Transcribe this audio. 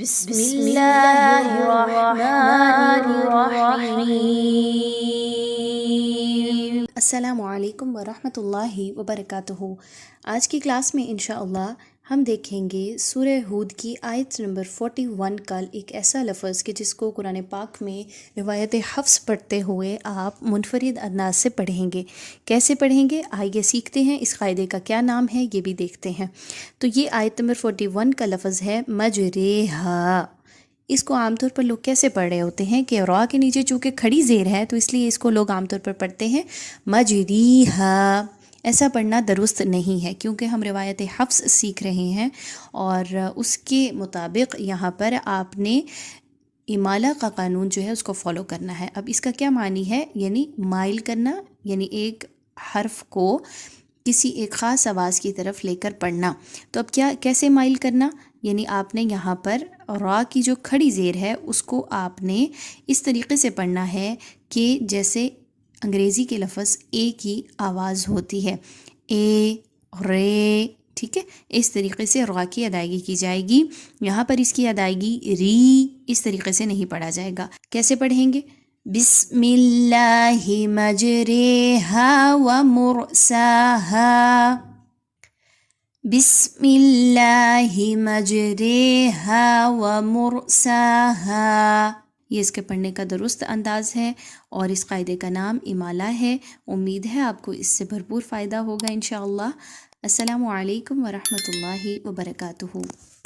بسم اللہ الرحمن الرحیم۔ السلام علیکم ورحمۃ اللہ وبرکاتہ۔ آج کی کلاس میں انشاءاللہ ہم دیکھیں گے سورہ ہود کی آیت نمبر 41 کا ایک ایسا لفظ کہ جس کو قرآن پاک میں روایت حفص پڑھتے ہوئے آپ منفرد انداز سے پڑھیں گے۔ کیسے پڑھیں گے آئیے سیکھتے ہیں۔ اس قاعدے کا کیا نام ہے یہ بھی دیکھتے ہیں۔ تو یہ آیت نمبر 41 کا لفظ ہے مجریہا۔ اس کو عام طور پر لوگ کیسے پڑھ رہے ہوتے ہیں کہ را کے نیچے چونکہ کھڑی زیر ہے تو اس لیے اس کو لوگ عام طور پر پڑھتے ہیں مجریہا۔ ایسا پڑھنا درست نہیں ہے کیونکہ ہم روایت حفص سیکھ رہے ہیں اور اس کے مطابق یہاں پر آپ نے امالہ کا قانون جو ہے اس کو فالو کرنا ہے۔ اب اس کا کیا معنی ہے؟ یعنی مائل کرنا، یعنی ایک حرف کو کسی ایک خاص آواز کی طرف لے کر پڑھنا۔ تو اب کیسے مائل کرنا؟ یعنی آپ نے یہاں پر را کی جو کھڑی زیر ہے اس کو آپ نے اس طریقے سے پڑھنا ہے کہ جیسے انگریزی کے لفظ اے کی آواز ہوتی ہے، اے، رے، ٹھیک ہے، اس طریقے سے را کی ادائیگی کی جائے گی۔ یہاں پر اس کی ادائیگی ری اس طریقے سے نہیں پڑھا جائے گا۔ کیسے پڑھیں گے؟ بسم اللہ مجریہا ومرساہا، بسم اللہ مجریہا ومرساہا۔ یہ اس کے پڑھنے کا درست انداز ہے اور اس قاعدے کا نام امالہ ہے۔ امید ہے آپ کو اس سے بھرپور فائدہ ہوگا انشاءاللہ۔ السلام علیکم ورحمۃ اللہ وبرکاتہ۔